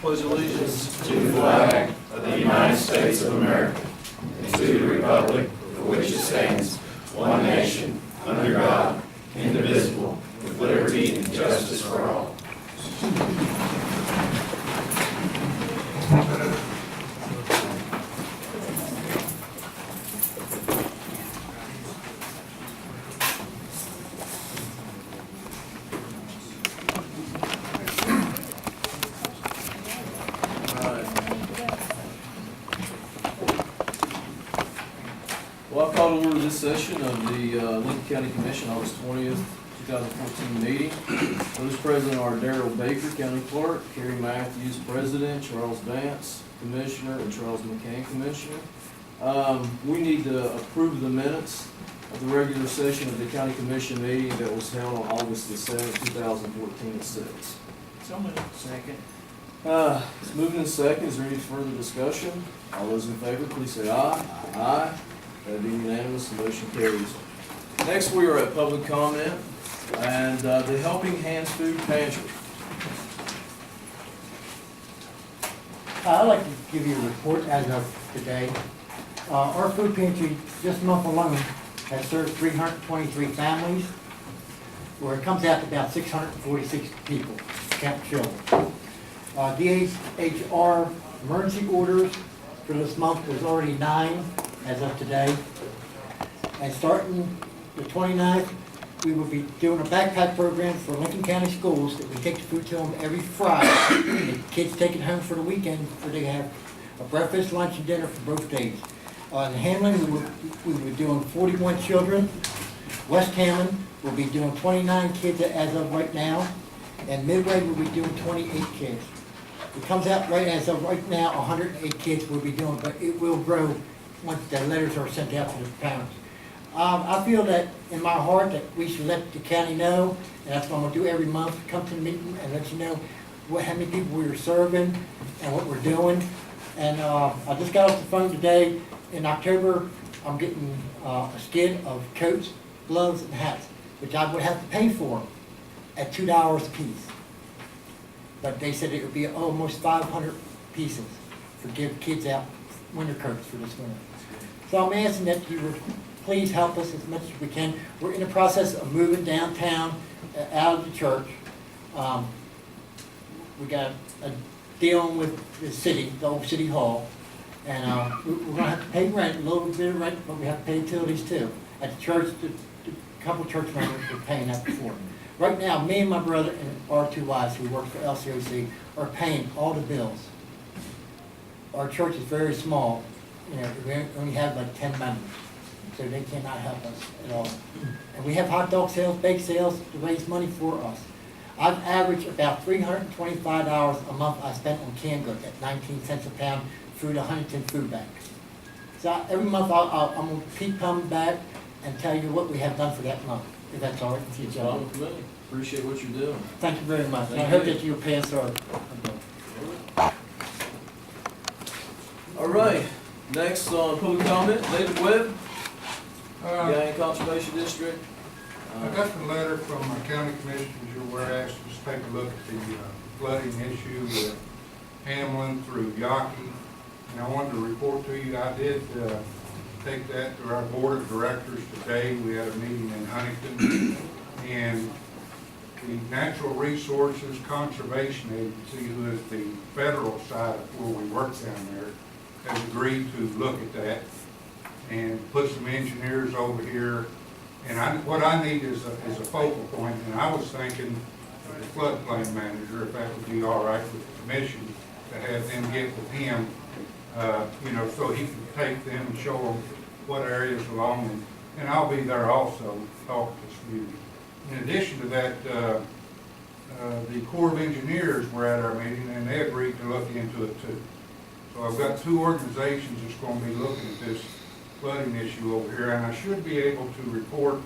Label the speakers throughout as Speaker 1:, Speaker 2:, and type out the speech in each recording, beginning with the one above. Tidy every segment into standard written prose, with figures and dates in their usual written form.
Speaker 1: pledge allegiance
Speaker 2: to the flag of the United States of America and to the republic for which it stands, one nation, under God, indivisible, with liberty and justice for all.
Speaker 1: Well, I've called to order this session of the Lincoln County Commission, August 20th, 2014 meeting. Those present are Darrell Baker, County Clerk, Kerry Matthews, President, Charles Vance, Commissioner, and Charles McCain, Commissioner. We need to approve the minutes of the regular session of the County Commission meeting that was held on August the 7th, 2014 at 6.
Speaker 3: So moved. Second.
Speaker 1: It's moving in second. Is there any further discussion? All those in favor, please say aye. Aye. That being unanimous, the motion carries. Next, we are at public comment and the Helping Hands Food Pantry.
Speaker 3: I'd like to give you a report as of today. Our food pantry, this month alone, has served 323 families, where it comes out to about 646 people, count children. DHR emergency orders for this month was already 9 as of today. And starting the 29th, we will be doing a backpack program for Lincoln County Schools that we take the food to them every Friday. The kids take it home for the weekend, where they have a breakfast, lunch, and dinner for both days. In Hamlin, we were doing 41 children. West Hamlin will be doing 29 kids as of right now. And Midway will be doing 28 kids. It comes out right as of right now, 108 kids will be doing, but it will grow once the letters are sent out to the parents. I feel that in my heart that we should let the county know, and that's what I'm gonna do every month, come to the meeting and let you know how many people we're serving and what we're doing. And I just got off the phone today. In October, I'm getting a skid of coats, gloves, and hats, which I would have to pay for at $2 a piece. But they said it would be almost 500 pieces for give kids out winter coats for this winter. So I'm asking that you would please help us as much as we can. We're in the process of moving downtown out of the church. We got a deal with the city, the old city hall, and we're going to have to pay rent, a little bit of rent, but we have to pay utilities too. At the church, a couple church members were paying that before. Right now, me and my brother and our 2 wives who work for LCOC are paying all the bills. Our church is very small. You know, we only have like 10 members, so they cannot help us at all. And we have hot dog sales, bake sales to raise money for us. I've averaged about $325 a month I spent on canned goods at 19 cents a pound through the Huntington Food Bank. So every month I'm going to keep coming back and tell you what we have done for that month, if that's all right with you,
Speaker 1: It's
Speaker 3: Joe.
Speaker 1: fine with me. Appreciate what you're doing.
Speaker 3: Thank you very much. And I
Speaker 1: Thank
Speaker 3: hope
Speaker 1: you.
Speaker 3: that you'll pass our bill.
Speaker 1: All right. Next on public comment, David Webb, Gang Conservation District.
Speaker 4: I got the letter from my county commissioners, you're aware, asked us to take a look at the flooding issue with Hamlin through Yawkey. And I wanted to report to you, I did take that to our board of directors today. We had a meeting in Huntington. And the Natural Resources Conservation Agency, who is the federal side of where we work down there, has agreed to look at that and put some engineers over here. And what I need is a focal point, and I was thinking of the floodplain manager, if that would be all right with the commission, to have them get with him, you know, so he can take them and show them what areas along, and I'll be there also, talk to this community. In addition to that, the Corps of Engineers were at our meeting, and they agreed to look into it too. So I've got 2 organizations that's going to be looking at this flooding issue over here, and I should be able to report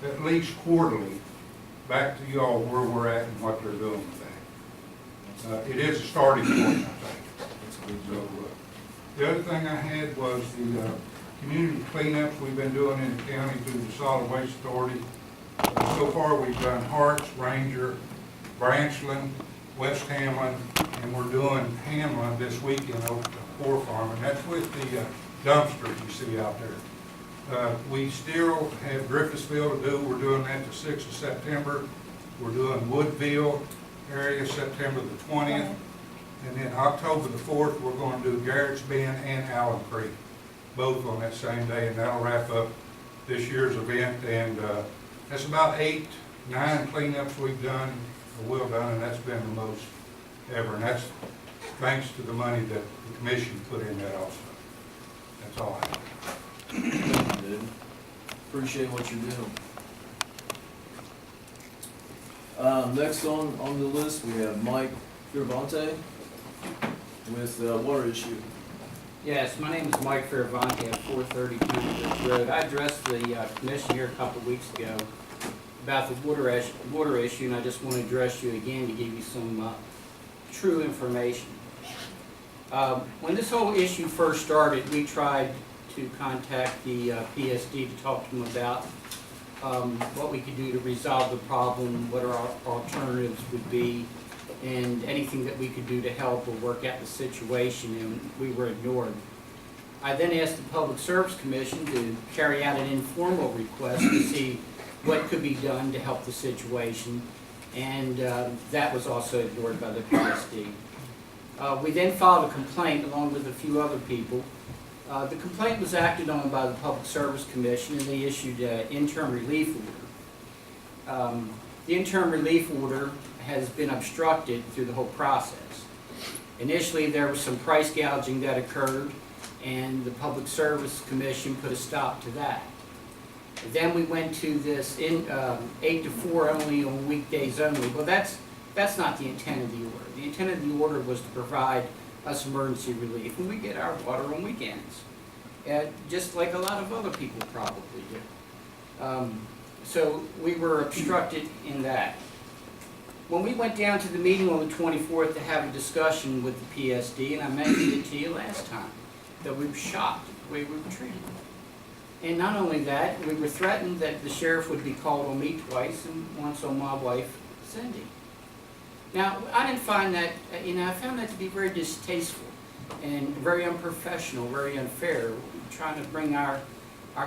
Speaker 4: at least quarterly back to y'all where we're at and what they're doing with that. It is a starting point, I think. So, the other thing I had was the community cleanups we've been doing in the county through the Solid Waste Authority. So far, we've done Harts, Ranger, Branchland, West Hamlin, and we're doing Hamlin this weekend over at the Poor Farm, and that's with the dumpsters you see out there. We still have Griffithsville to do. We're doing that the 6th of September. We're doing Woodville area September the 20th. And then October the 4th, we're going to do Garrett's Bend and Allen Creek, both on that same day, and that'll wrap up this year's event. And that's about 8, 9 cleanups we've done, or will done, and that's been the most ever. And that's thanks to the money that the commission put in that also. That's all I have.
Speaker 1: Thank you, David. Appreciate what you're doing. Next on the list, we have Mike Fioravante with water issue.
Speaker 5: Yes, my name is Mike Fioravante at 430 County Road. I addressed the commission here a couple of weeks ago about the water issue, and I just want to address you again to give you some true information. When this whole issue first started, we tried to contact the PSD to talk to them about what we could do to resolve the problem, what our alternatives would be, and anything that we could do to help or work out the situation, and we were ignored. I then asked the Public Service Commission to carry out an informal request to see what could be done to help the situation, and that was also ignored by the PSD. We then filed a complaint along with a few other people. The complaint was acted on by the Public Service Commission, and they issued an interim relief order. The interim relief order has been obstructed through the whole process. Initially, there was some price gouging that occurred, and the Public Service Commission put a stop to that. Then we went to this 8 to 4 only on weekdays only. Well, that's not the intent of the order. The intent of the order was to provide us emergency relief, and we get our water on weekends, just like a lot of other people probably do. So we were obstructed in that. When we went down to the meeting on the 24th to have a discussion with the PSD, and I mentioned it to you last time, that we were shocked at the way we were treated. And not only that, we were threatened that the sheriff would be called on me twice and once on my wife, Cindy. Now, I didn't find that, I found that to be very distasteful and very unprofessional, very unfair, trying to bring our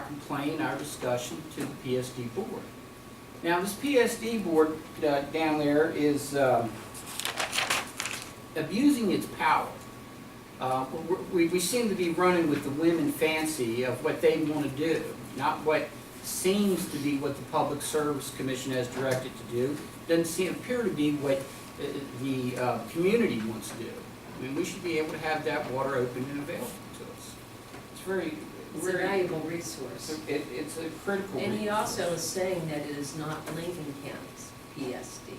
Speaker 5: complaint, our discussion to the PSD board. Now, this PSD board down there is abusing its power. We seem to be running with the whim and fancy of what they want to do, not what seems to be what the Public Service Commission has directed to do. Doesn't appear to be what the community wants to do. I mean, we should be able to have that water open and available to us. It's
Speaker 6: a valuable resource.
Speaker 1: It's a critical
Speaker 6: And he
Speaker 1: resource.
Speaker 6: also is saying that it is not Lincoln County's PSD.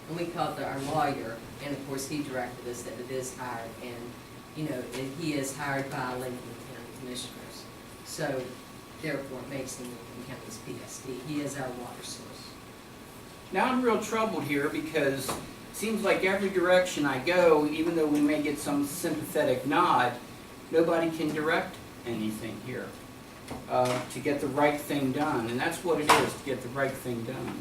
Speaker 6: And we called our lawyer, and of course he directed us that it is hired, and he is hired by Lincoln County Commissioners. So therefore it makes him Lincoln County's PSD. He is our water source.
Speaker 5: Now I'm real troubled here because it seems like every direction I go, even though we may get some sympathetic nod, nobody can direct anything here to get the right thing done. And that's what it is, to get the right thing done.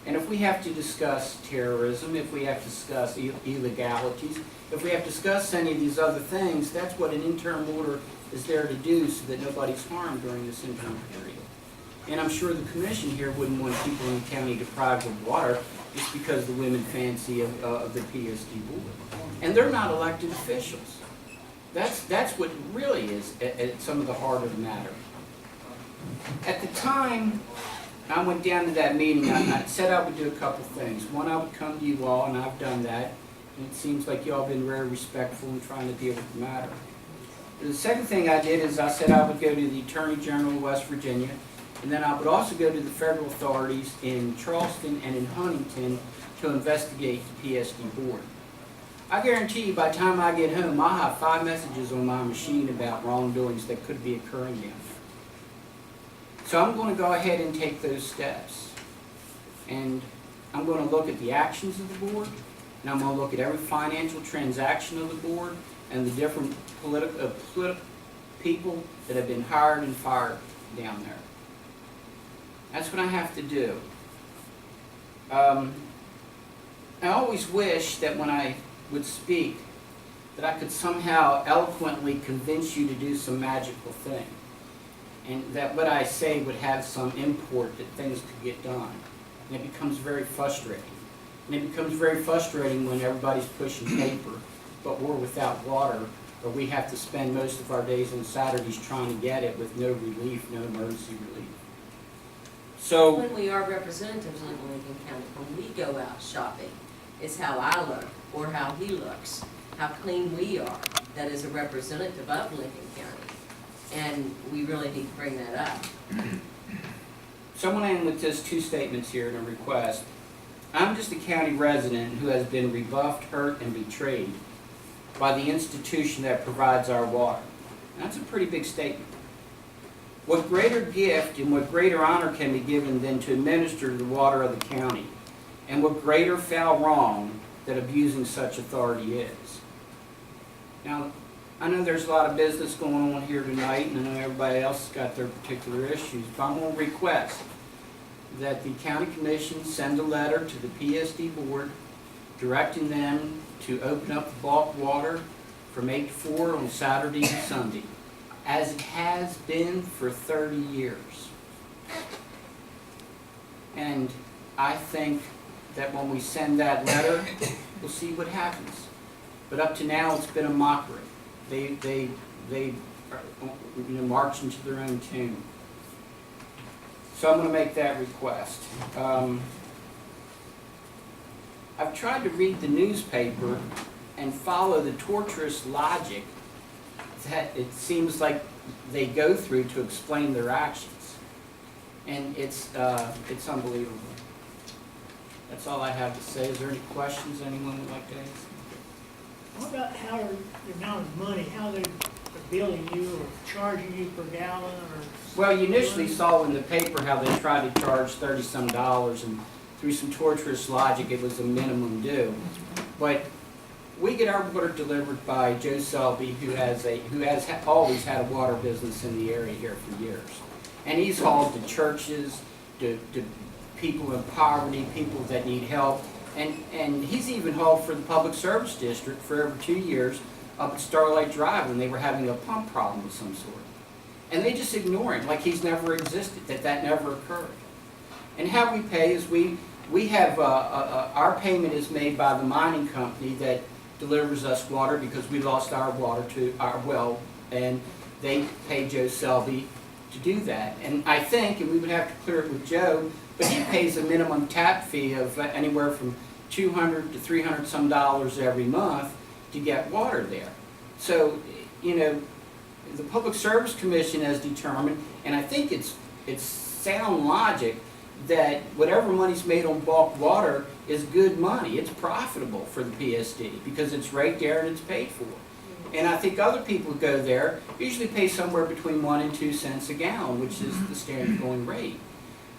Speaker 5: And if we have to discuss terrorism, if we have to discuss illegalities, if we have to discuss any of these other things, that's what an interim order is there to do so that nobody's harmed during this interim period. And I'm sure the commission here wouldn't want people in the county deprived of water just because of the whim and fancy of the PSD board. And they're not elected officials. That's what really is at some of the heart of the matter. At the time I went down to that meeting, I said I would do a couple things. One, I would come to you all, and I've done that. And it seems like you all have been very respectful in trying to deal with the matter. The second thing I did is I said I would go to the Attorney General of West Virginia, and then I would also go to the federal authorities in Charleston and in Huntington to investigate the PSD board. I guarantee you by the time I get home, I'll have 5 messages on my machine about wrongdoings that could be occurring down there. So I'm going to go ahead and take those steps. And I'm going to look at the actions of the board, and I'm going to look at every financial transaction of the board and the different political people that have been hired and fired down there. That's what I have to do. I always wish that when I would speak that I could somehow eloquently convince you to do some magical thing. And that what I say would have some import that things could get done. And it becomes very frustrating. And it becomes very frustrating when everybody's pushing paper, but we're without water, or we have to spend most of our days and Saturdays trying to get it with no relief, no emergency relief. So,
Speaker 6: When we are representatives in Lincoln County, when we go out shopping, it's how I look or how he looks, how clean we are, that is a representative of Lincoln County. And we really need to bring that up.
Speaker 5: so I'm going to end with just two statements here and a request. I'm just a county resident who has been rebuffed, hurt, and betrayed by the institution that provides our water. That's a pretty big statement. What greater gift and what greater honor can be given than to administer the water of the county? And what greater foul wrong that abusing such authority is? Now, I know there's a lot of business going on here tonight, and I know everybody else has got their particular issues, but I'm going to request that the county commission send a letter to the PSD board directing them to open up the bulk water from 8 to 4 on Saturday and Sunday, as it has been for 30 years. And I think that when we send that letter, we'll see what happens. But up to now, it's been a mockery. They are, marching to their own tune. So I'm going to make that request. I've tried to read the newspaper and follow the torturous logic that it seems like they go through to explain their actions. And it's unbelievable. That's all I have to say. Is there any questions anyone would like to ask?
Speaker 7: What about how the amount of money, how they're billing you or charging you per gallon or?
Speaker 5: Well, you initially saw in the paper how they tried to charge $30-some, and through some torturous logic, it was a minimum due. But we get our water delivered by Joe Selby, who has always had a water business in the area here for years. And he's hauled to churches, to people in poverty, people that need help. And he's even hauled for the Public Service District for over 2 years up at Starlight Drive when they were having a pump problem of some sort. And they just ignore him like he's never existed, that never occurred. And how we pay is we have, our payment is made by the mining company that delivers us water because we lost our water to our well, and they pay Joe Selby to do that. And I think, and we would have to clear it with Joe, but he pays a minimum tap fee of anywhere from $200 to $300-some every month to get water there. So, the Public Service Commission has determined, and I think it's sound logic, that whatever money's made on bulk water is good money. It's profitable for the PSD because it's right there and it's paid for. And I think other people who go there usually pay somewhere between 1 and 2 cents a gallon, which is the standard going rate.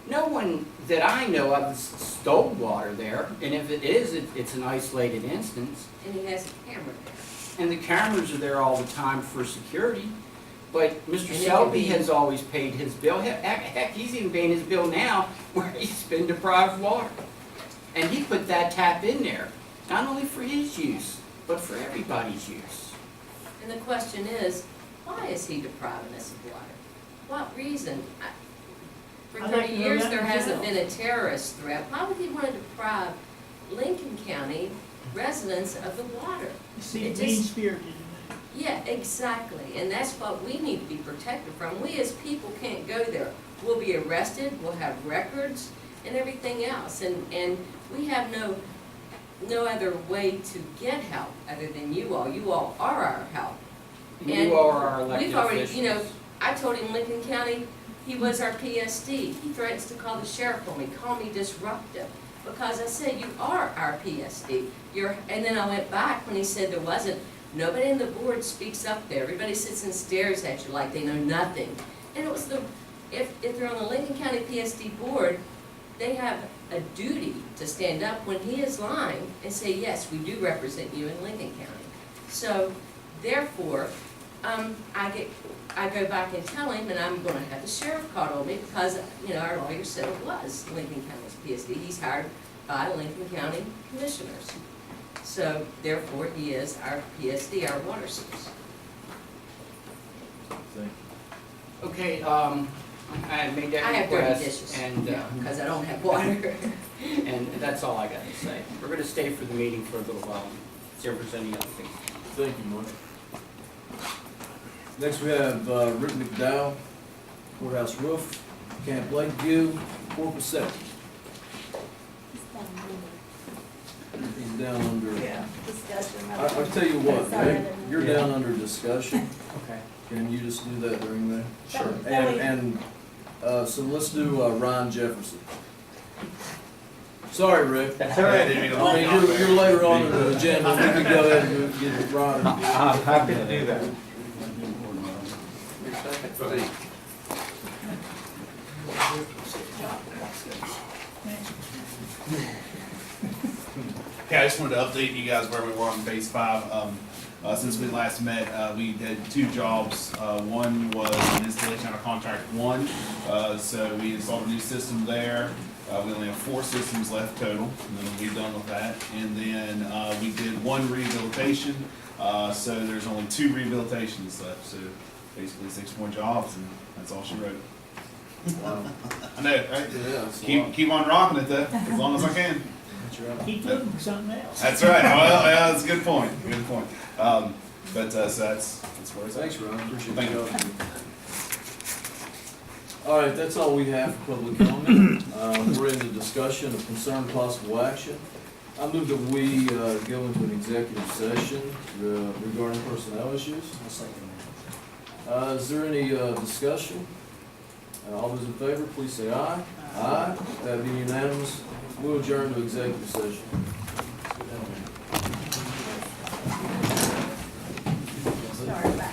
Speaker 5: No one that I know of has stole water there, and if it is, it's an isolated instance.
Speaker 6: And he has a camera there.
Speaker 5: And the cameras are there all the time for security. But Mr.
Speaker 6: And
Speaker 5: Selby has always paid his bill. Heck, he's even paying his bill now where he's been deprived of water. And he put that tap in there, not only for his use, but for everybody's use.
Speaker 6: And the question is, why is he depriving us of water? What reason? For
Speaker 7: I'd like
Speaker 6: 30
Speaker 7: to know
Speaker 6: years,
Speaker 7: that
Speaker 6: there hasn't
Speaker 7: myself.
Speaker 6: been a terrorist threat. Why would he want to deprive Lincoln County residents of the water?
Speaker 7: You seem
Speaker 6: It just-
Speaker 7: mean-spirited in that.
Speaker 6: Yeah, exactly, and that's what we need to be protected from. We as people can't go there. We'll be arrested, we'll have records and everything else, and we have no other way to get help other than you all. You all are our help.
Speaker 5: And
Speaker 6: And
Speaker 5: you are our elected
Speaker 6: We've already,
Speaker 5: officials.
Speaker 6: I told him Lincoln County, he was our PSD. He threatens to call the sheriff on me, call me disruptive, because I said, you are our PSD. And then I went back when he said there wasn't. Nobody in the board speaks up there. Everybody sits and stares at you like they know nothing. And it was if they're on the Lincoln County PSD board, they have a duty to stand up when he is lying and say, yes, we do represent you in Lincoln County. So, therefore, I go back and tell him, and I'm going to have the sheriff called on me because, our lawyer said it was Lincoln County's PSD. He's hired by Lincoln County commissioners. So therefore, he is our PSD, our water source.
Speaker 1: Thank
Speaker 5: Okay, I had made
Speaker 6: I
Speaker 5: that
Speaker 6: have dirty
Speaker 5: request,
Speaker 6: dishes,
Speaker 5: and,
Speaker 6: because I don't have water.
Speaker 5: and that's all I got to say. We're gonna stay for the meeting for a little while, see if there's any other things.
Speaker 1: Thank you, Mike. Next, we have Rick McDowell, courthouse roof, Camp Lakeview, Corpus 7. He's down under,
Speaker 8: Yeah, discussion.
Speaker 1: I'll tell you what, Rick, you're down under discussion.
Speaker 5: Okay.
Speaker 1: Can you just do that during there?
Speaker 8: Sure.
Speaker 1: And so let's do Ryan Jefferson. Sorry, Rick.
Speaker 5: That's
Speaker 2: all right. I didn't mean to
Speaker 1: I mean,
Speaker 2: hold you
Speaker 1: you're later on in the agenda, we can go ahead and get it Ryan.
Speaker 5: I'm happy to do that.
Speaker 9: Okay, I just wanted to update you guys where we were on phase 5. Since we last met, we did 2 jobs. One was an installation out of contract 1, so we installed a new system there. We only have 4 systems left total, and then we'll be done with that. And then we did 1 rehabilitation, so there's only 2 rehabilitations left. So basically 6 more jobs, and that's all she wrote.
Speaker 1: Wow.
Speaker 9: I know, right?
Speaker 1: Yeah, it's a lot.
Speaker 9: Keep on rocking it though, as long as I can.
Speaker 1: That's right.
Speaker 7: Keep looking for something else.
Speaker 9: That's right. Well, yeah, that's a good point. Good point. So that's where it's at.
Speaker 1: Thanks, Ryan, appreciate
Speaker 9: Thank
Speaker 1: your
Speaker 9: you.
Speaker 1: help. All right, that's all we have for public comment. We're in the discussion of concerned possible action. I move that we go into an executive session regarding personnel issues. Is there any discussion? All those in favor, please say aye. Aye. That being unanimous, we'll adjourn to executive session.
Speaker 8: Start back.